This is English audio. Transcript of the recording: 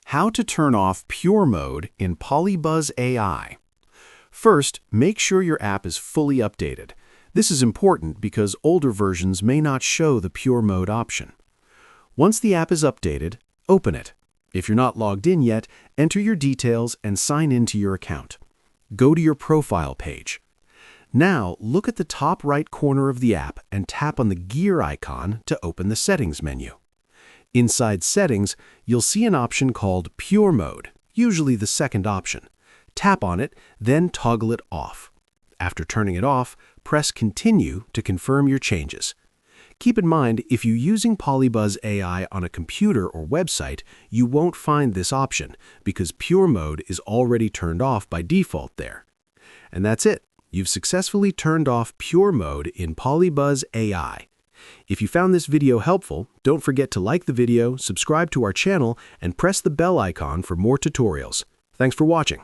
How to turn off Pure Mode in PolyBuzz AI. First, make sure your app is fully updated. This is important because older versions may not show the Pure Mode option. Once the app is updated, open it. If you're not logged in yet, enter your details and sign into your account. Go to your profile page. Now, look at the top right corner of the app and tap on the gear icon to open the Settings menu. Inside Settings, you'll see an option called Pure Mode, usually the second option. Tap on it, then toggle it off. After turning it off, press Continue to confirm your changes. Keep in mind, if you're using PolyBuzz AI on a computer or website, you won't find this option because Pure Mode is already turned off by default there. And that's it. You've successfully turned off Pure Mode in PolyBuzz AI. If you found this video helpful, don't forget to like the video, subscribe to our channel, and press the bell icon for more tutorials. Thanks for watching.